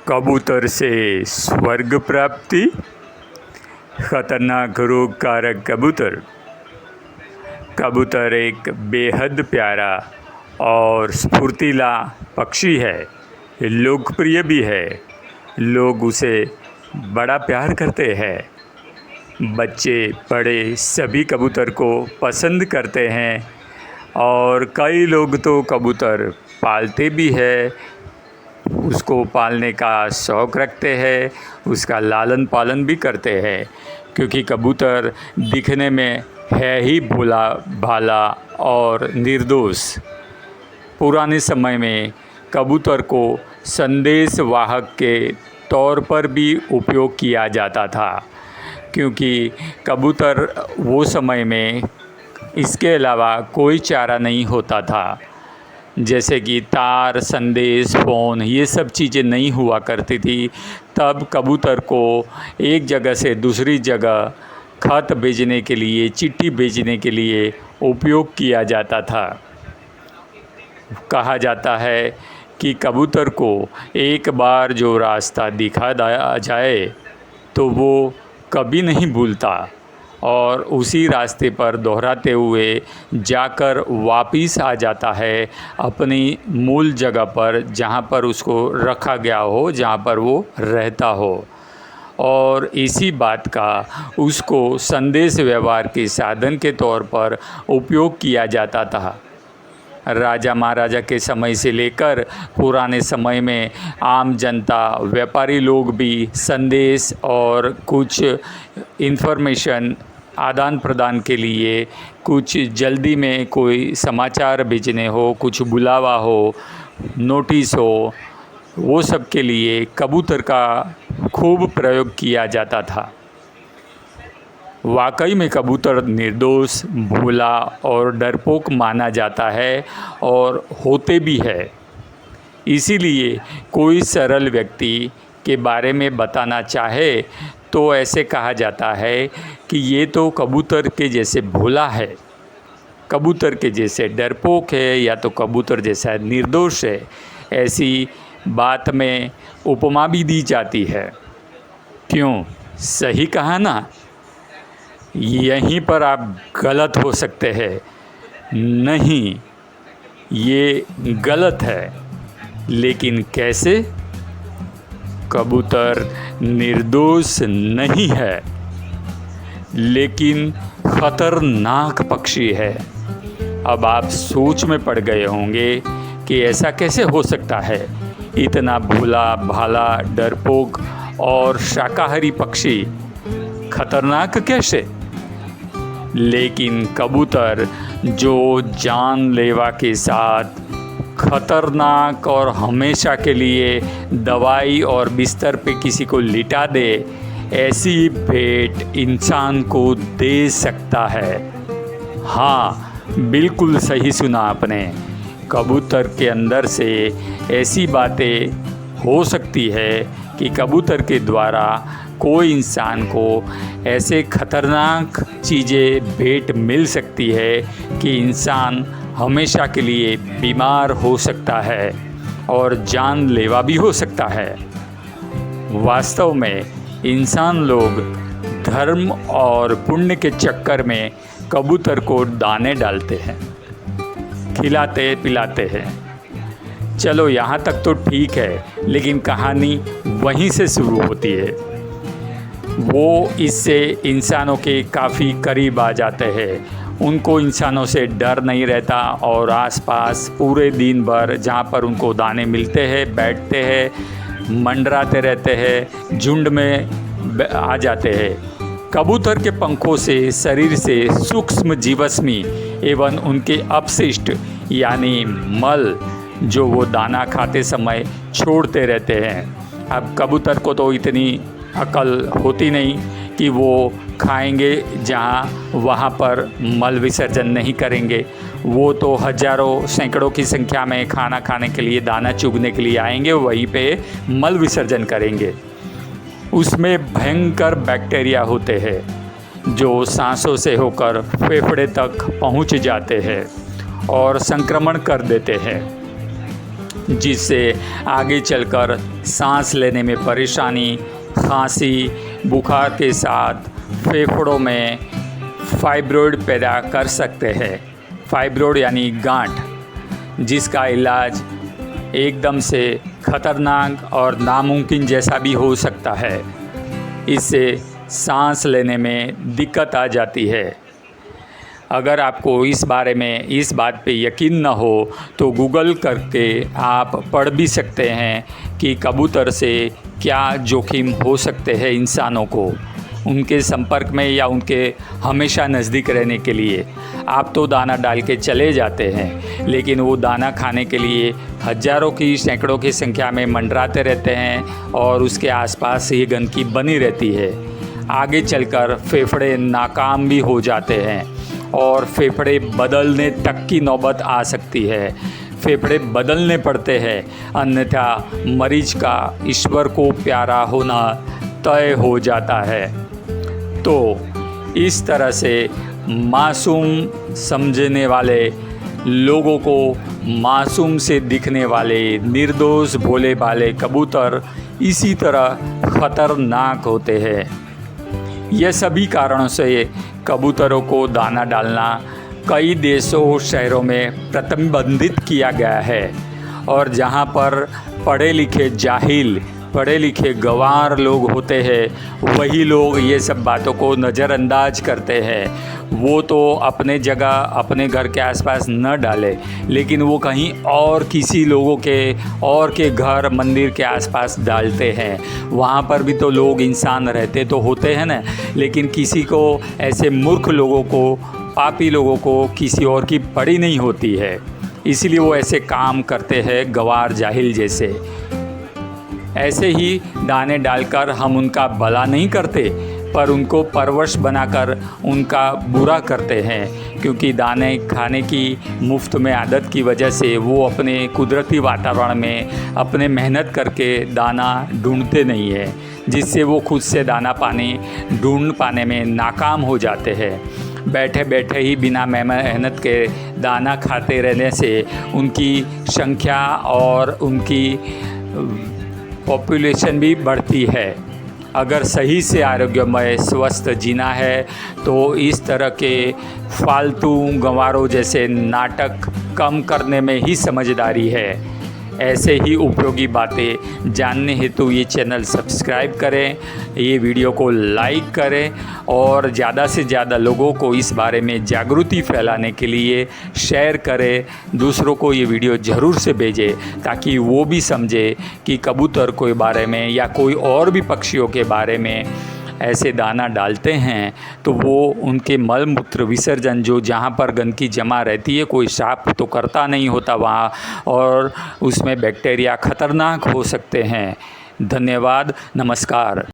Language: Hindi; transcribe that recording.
कबूतर से स्वर्ग प्राप्ति। खतरनाक रोग कारक कबूतर। कबूतर एक बेहद प्यारा और स्फूर्तिला पक्षी है, लोकप्रिय भी है। लोग उसे बड़ा प्यार करते हैं। बच्चे बड़े सभी कबूतर को पसंद करते हैं और कई लोग तो कबूतर पालते भी है, उसको पालने का शौक़ रखते हैं, उसका लालन पालन भी करते हैं, क्योंकि कबूतर दिखने में है ही भोला भाला और निर्दोष। पुराने समय में कबूतर को संदेश वाहक के तौर पर भी उपयोग किया जाता था, क्योंकि कबूतर वो समय में इसके अलावा कोई चारा नहीं होता था। जैसे कि तार, संदेश, फ़ोन, ये सब चीज़ें नहीं हुआ करती थी। तब कबूतर को एक जगह से दूसरी जगह खत भेजने के लिए, चिट्ठी भेजने के लिए उपयोग किया जाता था। कहा जाता है कि कबूतर को एक बार जो रास्ता दिखा जाए तो वो कभी नहीं भूलता और उसी रास्ते पर दोहराते हुए जाकर वापस आ जाता है अपनी मूल जगह पर, जहाँ पर उसको रखा गया हो, जहाँ पर वो रहता हो। और इसी बात का उसको संदेश व्यवहार के साधन के तौर पर उपयोग किया जाता था। राजा महाराजा के समय से लेकर पुराने समय में आम जनता, व्यापारी लोग भी संदेश और कुछ इन्फॉर्मेशन आदान प्रदान के लिए, कुछ जल्दी में कोई समाचार भेजने हो, कुछ बुलावा हो, नोटिस हो, वो सब के लिए कबूतर का खूब प्रयोग किया जाता था। वाकई में कबूतर निर्दोष, भोला और डरपोक माना जाता है और होते भी है। इसीलिए कोई सरल व्यक्ति के बारे में बताना चाहे तो ऐसे कहा जाता है कि ये तो कबूतर के जैसे भोला है, कबूतर के जैसे डरपोक है, या तो कबूतर जैसा निर्दोष है। ऐसी बात में उपमा भी दी जाती है। क्यों? सही कहा ना? यहीं पर आप गलत हो सकते हैं। नहीं, ये गलत है। लेकिन कैसे? कबूतर निर्दोष नहीं है, लेकिन खतरनाक पक्षी है। अब आप सोच में पड़ गए होंगे कि ऐसा कैसे हो सकता है? इतना भोला भाला, डरपोक और शाकाहारी पक्षी खतरनाक कैसे? लेकिन कबूतर जो जानलेवा के साथ खतरनाक और हमेशा के लिए दवाई और बिस्तर पे किसी को लिटा दे, ऐसी भेंट इंसान को दे सकता है। हाँ, बिल्कुल सही सुना आपने। कबूतर के अंदर से ऐसी बातें हो सकती है कि कबूतर के द्वारा कोई इंसान को ऐसे खतरनाक चीज़ें भेंट मिल सकती है कि इंसान हमेशा के लिए बीमार हो सकता है और जानलेवा भी हो सकता है। वास्तव में इंसान लोग धर्म और पुण्य के चक्कर में कबूतर को दाने डालते हैं, खिलाते पिलाते हैं। चलो यहाँ तक तो ठीक है, लेकिन कहानी वहीं से शुरू होती है। वो इससे इंसानों के काफ़ी करीब आ जाते हैं। उनको इंसानों से डर नहीं रहता और आसपास पूरे दिन भर जहाँ पर उनको दाने मिलते हैं बैठते हैं, मंडराते रहते हैं, झुंड में आ जाते हैं। कबूतर के पंखों से शरीर से सूक्ष्म जीवाश्मी एवं उनके अपशिष्ट यानी मल जो वो दाना खाते समय छोड़ते रहते हैं। अब कबूतर को तो इतनी अकल होती नहीं कि वो खाएंगे जहाँ वहाँ पर मल विसर्जन नहीं करेंगे। वो तो हज़ारों सैकड़ों की संख्या में खाना खाने के लिए, दाना चुगने के लिए आएंगे, वहीं पे मल विसर्जन करेंगे। उसमें भयंकर बैक्टीरिया होते हैं जो सांसों से होकर फेफड़े तक पहुँच जाते हैं और संक्रमण कर देते हैं। जिससे आगे चलकर सांस लेने में परेशानी, खांसी, बुखार के साथ फेफड़ों में फाइब्रोइड पैदा कर सकते हैं। फाइब्रोइड यानी गांठ, जिसका इलाज एकदम से खतरनाक और नामुमकिन जैसा भी हो सकता है। इससे सांस लेने में दिक्कत आ जाती है। अगर आपको इस बात पे यकीन न हो तो गूगल करके आप पढ़ भी सकते हैं कि कबूतर से क्या जोखिम हो सकते हैं इंसानों को, उनके संपर्क में या उनके हमेशा नज़दीक रहने के लिए। आप तो दाना डाल के चले जाते हैं, लेकिन वो दाना खाने के लिए हज़ारों की, सैकड़ों की संख्या में मंडराते रहते हैं और उसके आसपास ये गंदगी बनी रहती है। आगे चलकर फेफड़े नाकाम भी हो जाते हैं और फेफड़े बदलने तक की नौबत आ सकती है। फेफड़े बदलने पड़ते हैं, अन्यथा मरीज का ईश्वर को प्यारा होना तय हो जाता है। तो इस तरह से मासूम समझने वाले लोगों को मासूम से दिखने वाले निर्दोष भोले भाले कबूतर इसी तरह ख़तरनाक होते हैं। यह सभी कारणों से कबूतरों को दाना डालना कई देशों शहरों में प्रतिबंधित किया गया है, और जहाँ पर पढ़े लिखे गंवार लोग होते हैं वही लोग ये सब बातों को नज़रअंदाज करते हैं। वो तो अपने जगह अपने घर के आसपास न डाले, लेकिन वो कहीं और किसी लोगों के घर मंदिर के आसपास डालते हैं। वहाँ पर भी तो लोग इंसान रहते तो होते हैं ना, लेकिन किसी को, ऐसे मूर्ख लोगों को, पापी लोगों को किसी और की पड़ी नहीं होती है, इसीलिए वो ऐसे काम करते हैं गंवार जाहिल जैसे। ऐसे ही दाने डालकर हम उनका भला नहीं करते, पर उनको परवश बनाकर उनका बुरा करते हैं, क्योंकि दाने खाने की मुफ्त में आदत की वजह से वो अपने कुदरती वातावरण में अपने मेहनत करके दाना ढूंढते नहीं है, जिससे वो खुद से दाना पानी ढूंढ पाने में नाकाम हो जाते हैं। बैठे बैठे ही बिना मेहनत के दाना खाते रहने से उनकी संख्या और उनकी पॉपुलेशन भी बढ़ती है। अगर सही से आरोग्यमय स्वस्थ जीना है तो इस तरह के फालतू गंवारों जैसे नाटक कम करने में ही समझदारी है। ऐसे ही उपयोगी बातें जानने हेतु ये चैनल सब्सक्राइब करें, ये वीडियो को लाइक करें और ज़्यादा से ज़्यादा लोगों को इस बारे में जागृति फैलाने के लिए शेयर करें। दूसरों को ये वीडियो ज़रूर से भेजें ताकि वो भी समझे कि कबूतर के बारे में या कोई और भी पक्षियों के बारे में ऐसे दाना डालते हैं तो वो उनके मल मूत्र विसर्जन जो जहाँ पर गंदगी जमा रहती है, कोई साफ तो करता नहीं होता वहाँ, और उसमें बैक्टीरिया खतरनाक हो सकते हैं। धन्यवाद, नमस्कार।